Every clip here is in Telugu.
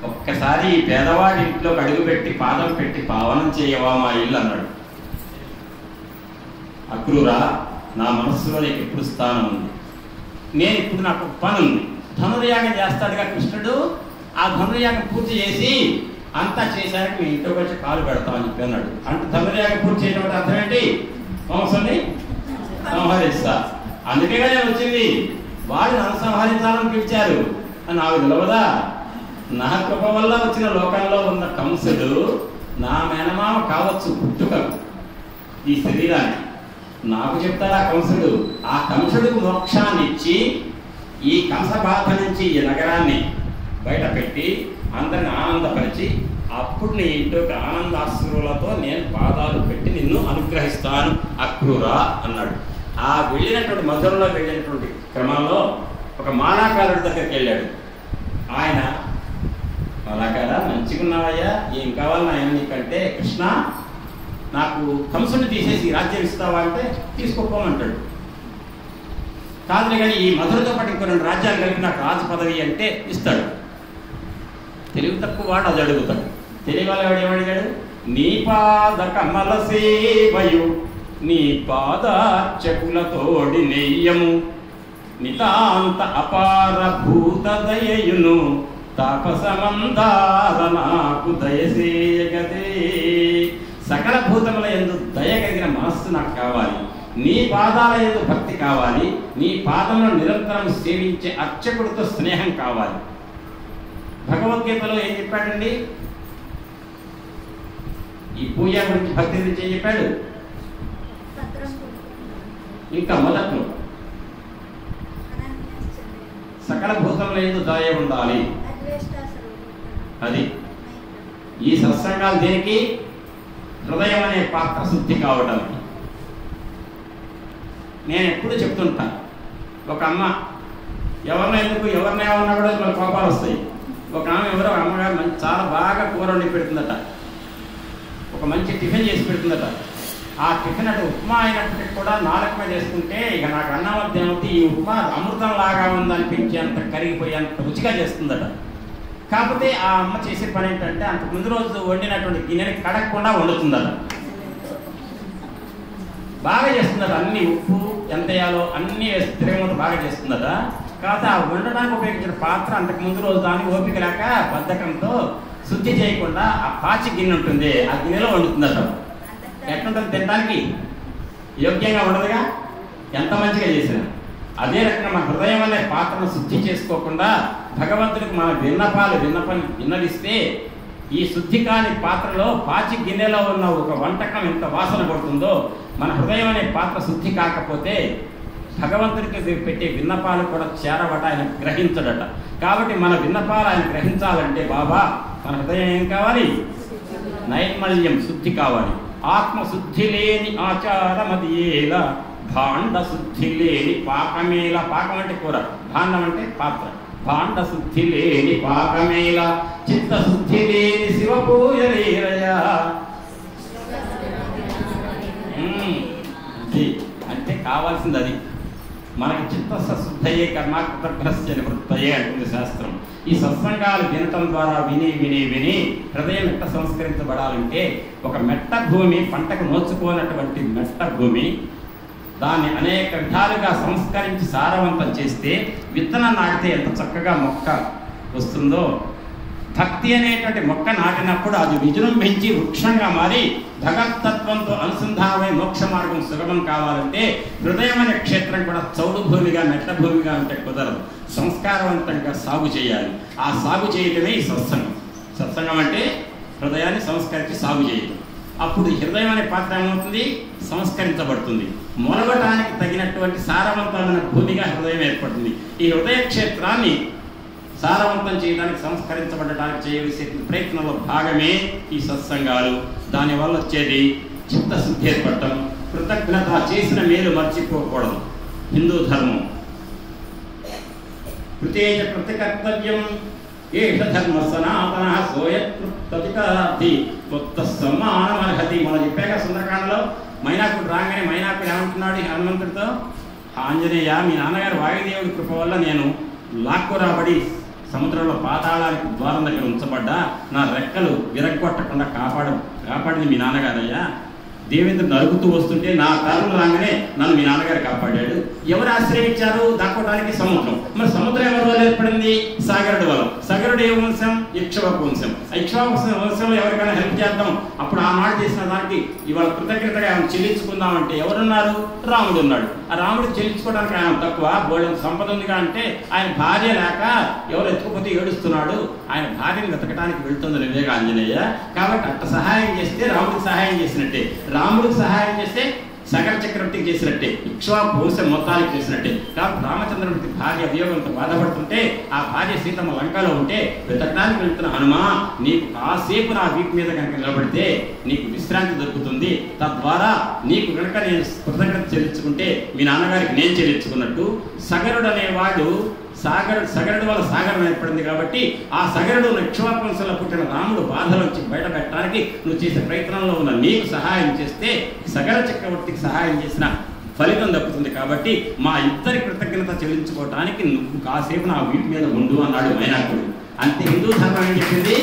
ఒక్కసారి ఈ పేదవాడి ఇంట్లోకి అడుగుపెట్టి పాదం పెట్టి పావనం చేయవా మా ఇల్లు అన్నాడు. అక్రూరా, నా మనస్సులో నీకు ఎప్పుడు స్థానం ఉంది. నేను ఇప్పుడు నాకు పని ఉంది. ధనుర్యాగం చేస్తాడుగా కృష్ణుడు. ఆ ధనుర్యాగం పూర్తి చేసి అంతా చేశాక మీ ఇంట్లోకి వచ్చి కాలు పెడతామని చెప్పి అన్నాడు. అంటే ధనుర్యాగం పూర్తి చేయడం అర్థం ఏంటి? వంశంని సంహరిస్తా. అందుకేగా నేను వచ్చింది. వాడు నన్ను సంహరించాలని పిలిచారు అని నాకు తెలియదా? నా కృప వల్ల వచ్చిన లోకంలో ఉన్న కంసుడు నా మేనమామ కావచ్చు పుట్టుకలు ఈ శరీరాన్ని. నాకు చెప్తాడు ఆ కంసుడు. ఆ కంసుడికి మోక్షాన్ని ఇచ్చి ఈ కంస బాధ నుంచి ఈ నగరాన్ని బయట పెట్టి అందరిని ఆనందపరిచి అప్పుడు నీ ఇంట్లోకి ఆనందాశ్రులతో నేను పాదాలు పెట్టి నిన్ను అనుగ్రహిస్తాను అక్రూరా అన్నాడు. ఆ వెళ్ళినటువంటి మధురలో వెళ్ళినటువంటి క్రమంలో ఒక మాలాకారుడి దగ్గరికి వెళ్ళాడు. ఆయన, మాలాకారా, మంచిగున్నావయ్యా, ఏం కావాలి నాయన నీకంటే, కృష్ణ నాకు కంసుని తీసేసి రాజ్యం ఇస్తావా అంటే తీసుకోపోమంటాడు. కాదులే కానీ ఈ మధురతో పాటు ఇంకో 2 రాజ్యాలు కలిపి నాకు రాజు పదవి అంటే ఇస్తాడు. తెలివి తక్కువ వాడు అది అడుగుతాడు. తెలివి వాళ్ళ వాడు ఏమడిగాడు? నీ పాద కమల సేవయు నీ పాదార్చకులతోడి నెయ్యము నితాంత అపార భూత దయయును తాపసమందార నాకు దయసేయగదే. సకల భూతముల యందు దయ కలిగిన మనస్సు నాకు కావాలి. నీ పాదాల యందు భక్తి కావాలి. నీ పాదములను నిరంతరం సేవించే అర్చకుడితో స్నేహం కావాలి. భగవద్గీతలో ఏం చెప్పాడండి? ఈ పూజ గురించి, భక్తి గురించి ఏం చెప్పాడు? ఇంకా మొదట్లో సకల భూతముల యందు దయ ఉండాలి. అది ఈ సత్సంగాలు దేనికి? హృదయం అనే పాత్ర శుద్ధి కావడానికి. నేను ఎప్పుడు చెప్తుంటా, ఒక అమ్మ ఎవరినేమన్నా కూడా మన కోపాలు వస్తాయి. ఒక ఆమె ఎవరో అమ్మగారు చాలా బాగా కూర వండి పెడుతుందట, ఒక మంచి టిఫిన్ చేసి పెడుతుందట. ఆ టిఫిన్ అటు ఉప్మా అయినప్పటికీ కూడా నాలుగు మీద వేసుకుంటే ఇక నాకు అన్నం వద్దేమవుతుంది, ఈ ఉప్మా అమృతం లాగా ఉందనిపించేంత కరిగిపోయేంత రుచిగా చేస్తుందట. కాకపోతే ఆ అమ్మ చేసే పని ఏంటంటే అంతకు ముందు రోజు వండినటువంటి గిన్నెని కడగకుండా వండుతుందట. బాగా చేస్తుందట. అన్ని ఉప్పు ఎంత వేయాలో అన్నీ వేసి తిరగముందు బాగా చేస్తుందట. కాకపోతే ఆ వండడానికి ఉపయోగించిన పాత్ర అంతకు ముందు రోజు దానికి ఓపిక లేక బద్ధకంతో శుద్ధి చేయకుండా ఆ పాచి గిన్నె ఉంటుంది, ఆ గిన్నెలో వండుతుందట. ఎట్లుంటుంది? తినడానికి యోగ్యంగా ఉండదుగా, ఎంత మంచిగా చేసినా. అదే రకంగా మన హృదయం అనే పాత్రను శుద్ధి చేసుకోకుండా భగవంతుడికి మన విన్నవిస్తే ఈ శుద్ధి కాని పాత్రలో పాచి గిన్నెలో ఉన్న ఒక వంటకం ఎంత వాసన పడుతుందో, మన హృదయం అనే పాత్ర శుద్ధి కాకపోతే భగవంతుడికి పెట్టే విన్నపాలు కూడా చేరవట, ఆయన గ్రహించడట. కాబట్టి మన విన్నపాలు ఆయన గ్రహించాలంటే బాబా మన హృదయం ఏం కావాలి? నైర్మల్యం, శుద్ధి కావాలి. ఆత్మశుద్ధి లేని ఆచారమది ఏలా, భాండ శుద్ధి లేని పాకమేల. పాకం అంటే కూర, భాండం అంటే పాత్ర. భాండ శుద్ధి లేని పాకమేల, చిత్తశుద్ధి లేని శివ పూజలేరయా. అంటే కావాల్సింది అది. మనకి చిత్తశుద్ధయే కర్మ కృతజ్ఞస్య నివృత్తయే అంటుంది శాస్త్రం. ఈ సత్సంగాలు వినటం ద్వారా విని విని విని హృదయం ఎట్ట సంస్కరించబడాలంటే, ఒక మెట్ట భూమి, పంటకు నోచుకోనటువంటి మెట్ట భూమి, దాన్ని అనేక విధాలుగా సంస్కరించి సారవంతం చేస్తే విత్తనం నాటితే ఎంత చక్కగా మొక్క వస్తుందో, భక్తి అనేటువంటి మొక్క నాటినప్పుడు అది విజృంభించి వృక్షంగా మారి భగవతత్వంతో అనుసంధానమై మోక్ష మార్గం సుగమం కావాలంటే హృదయం అనే క్షేత్రం కూడా చౌడు భూమిగా, మెట్ట భూమిగా ఉంటే కుదరదు. సంస్కారవంతంగా సాగు చేయాలి. ఆ సాగు చేయటమే ఈ సత్సంగం. సత్సంగం అంటే హృదయాన్ని సంస్కరించి సాగు చేయటం. అప్పుడు హృదయం అనే పాత్ర ఏమవుతుంది? సంస్కరించబడుతుంది. మొలగటానికి తగినటువంటి సారవంతమైన భూమిగా హృదయం ఏర్పడుతుంది. ఈ హృదయ క్షేత్రాన్ని సారవంతం చేయడానికి, సంస్కరించబడటానికి చేయవలసే ప్రయత్నంలో భాగమే ఈ సత్సంగాలు. దానివల్ల వచ్చేది చిత్తశుద్ధి ఏర్పడటం. కృతజ్ఞత, చేసిన మేలు మర్చిపోకూడదు. హిందూ ధర్మం కృతేజ కృతకర్తవ్యం ఏష ధర్మ సనాతన సోయత్కృతధికార్థి కొత్త సమానమర్హతి. మనం చెప్పాక సుందరకాండలో మైనాకుడు రాగానే మైనాకుడు ఏమంటున్నాడు హనుమంతుడితో? ఆంజనేయ, మీ నాన్నగారు వాయుదేవుడి కృప వల్ల నేను లాక్కు రాబడి సముద్రంలో పాతాళానికి ద్వారం దగ్గర ఉంచబడ్డా నా రెక్కలు విరగొట్టకుండా కాపాడింది మీ నాన్నగారయ్యా. దేవేంద్రుడు నరుకుతూ వస్తుంటే నా తరం రాగానే నన్ను మీ నాన్నగారు కాపాడాడు. ఎవరు ఆశ్రయించారు? దాక్కోవడానికి సముద్రం. మరి సముద్రం ఎవరి వల్ల ఏర్పడింది? సాగరుడు వల్ల. సాగరుడు ఏ వంశం? ఇక్ష్వాకు వంశం. ఇక్ష్వాకు వంశంలో ఎవరికైనా హెల్ప్ చేద్దాం, అప్పుడు ఆనాడు చేసిన దానికి ఇవాళ కృతజ్ఞతగా ఆయన చెల్లించుకుందామంటే ఎవరున్నారు? రాముడు ఉన్నాడు. ఆ రాముడు చెల్లించుకోవడానికి ఆయన తక్కువ, బోళ్ళ సంపద ఉందిగా అంటే ఆయన భార్య లేక ఎవరు ఎత్తుకుపోతే ఏడుస్తున్నాడు, ఆయన భార్యను వెతకడానికి వెళ్తుంది వివేక ఆంజనేయ. కాబట్టి అట్ట సహాయం చేస్తే రాముడికి సహాయం చేసినట్టే, రాముడికి సహాయం చేస్తే సగర చక్రవర్తికి చేసినట్టే, ఇక్ష్వాకు వంశం మొత్తానికి చేసినట్టే. కాబట్టి రామచంద్రమూర్తి భార్య వియోగంతో బాధపడుతుంటే ఆ భార్య సీతమ్మ లంకలో ఉంటే వెతకడానికి వెళ్తున్న హనుమ, నీకు కాసేపు నా వీపు మీద కనుక నిలబడితే నీకు విశ్రాంతి దొరుకుతుంది, తద్వారా నీకు కనుక నేను కృతజ్ఞత చెల్లించుకుంటే మీ నాన్నగారికి నేను చెల్లించుకున్నట్టు. సగరుడు అనేవాడు సగరుడు వల్ల సాగరం ఏర్పడింది కాబట్టి ఆ సగరుడు ఇక్ష్వాకు వంశంలో పుట్టిన రాముడు బాధలోంచి బయటపెట్టడానికి నువ్వు చేసే ప్రయత్నంలో ఉన్న నీకు సహాయం చేస్తే సగర చక్రవర్తికి సహాయం చేసిన ఫలితం దక్కుతుంది. కాబట్టి మా ఇద్దరి కృతజ్ఞత చెల్లించుకోవటానికి నువ్వు కాసేపు నా వీటి మీద ఉండు అన్నాడు మైనాకుడు. అంతే హిందూ ధర్మం ఏం చెప్పింది?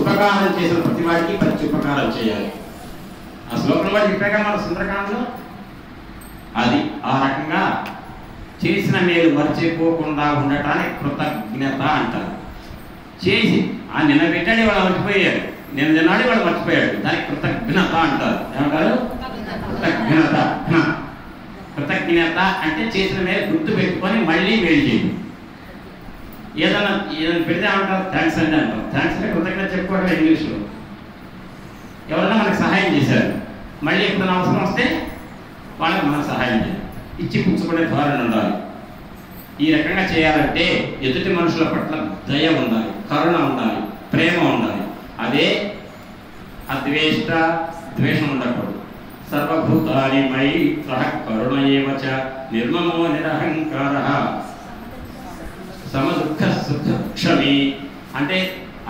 ఉపకారం చేసిన ప్రతి వాడికి ప్రతి ఉపకారం చేయాలి. ఆ శ్లోకం వాడు చెప్పాక మన సుందరకాండలో అది ఆ రకంగా చేసిన మేలు మర్చిపోకుండా ఉండటానికి కృతజ్ఞత అంటారు. చేసి ఆ నిన్న పెట్టాడు వాళ్ళు మర్చిపోయారు, నిన్న తిన్నాడు వాళ్ళు మర్చిపోయాడు, దానికి కృతజ్ఞత అంటారు. ఏమంటారు? కృతజ్ఞత. కృతజ్ఞత అంటే చేసిన మేలు గుర్తు పెట్టుకొని మళ్ళీ మేలు చేయండి. ఏదైనా పెడితే ఏమంటారు? థ్యాంక్స్ అండి అంటారు. థ్యాంక్స్ అంటే కృతజ్ఞత చెప్పుకోవడం ఇంగ్లీష్లో. ఎవరైనా మనకు సహాయం చేశారు, మళ్ళీ ఎప్పుడైనా అవసరం వస్తే వాళ్ళకి మనం సహాయం చేయాలి, ఇచ్చి పుచ్చుకునే ధోరణి ఉండాలి. ఈ రకంగా చేయాలంటే ఎదుటి మనుషుల పట్ల దయ ఉండాలి, కరుణ ఉండాలి, ప్రేమ ఉండాలి. అదే అద్వేష్ట, ద్వేషం ఉండకూడదు. సర్వభూతాని మయి సహ కరుణయేవ చ నిర్మమో నిరహంకార సమదుఃఖ సుఖ క్షమి అంటే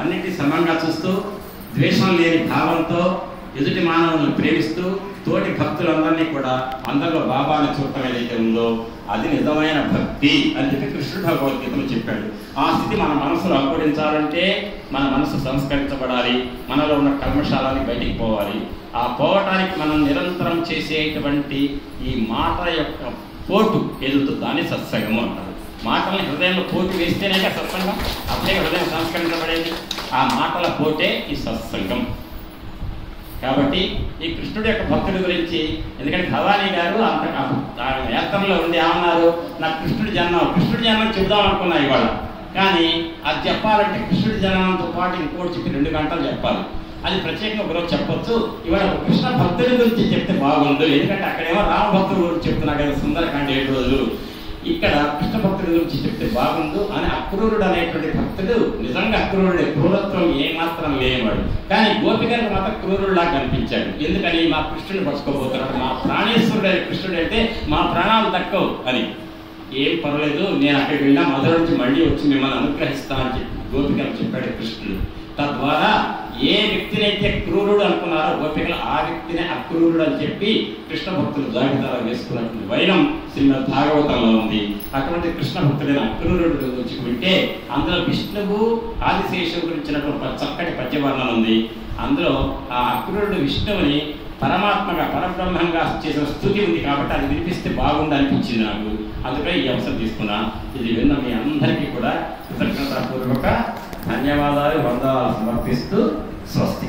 అన్నిటి సమంగా చూస్తూ ద్వేషం లేని భావంతో ఎదుటి మానవులను ప్రేమిస్తూ తోటి భక్తులందరినీ కూడా అందరిలో బాబాని చూడటం ఏదైతే ఉందో అది నిజమైన భక్తి అని చెప్పి కృష్ణుడు భగవద్గీతలో చెప్పాడు. ఆ స్థితి మన మనసులో అంకురించాలంటే మన మనసు సంస్కరించబడాలి, మనలో ఉన్న కల్మషాలని బయటికి పోవాలి. ఆ పోవటానికి మనం నిరంతరం చేసేటువంటి ఈ మాట యొక్క పోటు ఏదుందో దాన్ని సత్సంగము అంటారు. మాటల్ని హృదయంలో పోటు వేస్తేనే సత్సంగం, అప్పుడే హృదయం సంస్కరించబడేది. ఆ మాటల పోటే ఈ సత్సంగం. కాబట్టి ఈ కృష్ణుడి యొక్క భక్తుడి గురించి, ఎందుకంటే భవానీ గారు అంత యాత్రలో ఉండి ఏమన్నారు, నాకు కృష్ణుడి జన్మం చెబుదాం అనుకున్నా ఇవాళ, కానీ అది చెప్పాలంటే కృష్ణుడి జన్మంతో పాటు ఇంకోటి చెప్పి 2 గంటలు చెప్పాలి. అది ప్రత్యేకంగా ఒకరోజు చెప్పొచ్చు. ఇవాళ కృష్ణ భక్తుడి గురించి చెప్తే బాగుండు, ఎందుకంటే అక్కడేమో రామ భక్తుడి గురించి చెప్తున్నా కదా సుందరకాండ 7 రోజులు, ఇక్కడ కృష్ణ భక్తుడి గురించి చెప్తే బాగుండు అని అక్రూరుడు అనేటువంటి భక్తుడు నిజంగా అక్రూరుడి క్రూరత్వం ఏమాత్రం లేనివాడు, కానీ గోపికలకు మాత్రం క్రూరుడులా కనిపించాడు. ఎందుకని? మా కృష్ణుడిని పట్టుకోబోతున్నాడు, మా ప్రాణేశ్వరుడు కృష్ణుడు అయితే మా ప్రాణాలు దక్కవు అని. ఏం పర్వాలేదు, నేను అక్కడికి వెళ్ళినా మధుర నుంచి మళ్ళీ వచ్చి మిమ్మల్ని అనుగ్రహిస్తానని చెప్పి గోపికలు చెప్పాడు కృష్ణుడు. తద్వారా ఏ వ్యక్తినైతే క్రూరుడు అనుకున్నారో గోపికలు ఆ వ్యక్తినే అక్రూరుడు అని చెప్పి కృష్ణ భక్తులు జాబితాలో వేసుకున్నటువంటి వైనం శ్రీమద్ భాగవతంలో ఉంది. అటువంటి కృష్ణ భక్తుడైన అక్రూరుడు వచ్చి వింటే అందులో విష్ణువు ఆదిశేషువు గురించినటువంటి చక్కటి పద్యవర్ణన ఉంది. అందులో ఆ అక్రూరుడు విష్ణువుని పరమాత్మగా పరబ్రహ్మంగా చేసిన స్థుతి ఉంది కాబట్టి అది వినిపిస్తే బాగుంది అనిపించింది నాకు. అందుకని ఈ అంశం తీసుకున్నా. ఇది విన్న మీ అందరికీ కూడా కృతజ్ఞతాపూర్వక ధన్యవాదాలు, వందనాలు సమర్పిస్తూ స్వస్తి.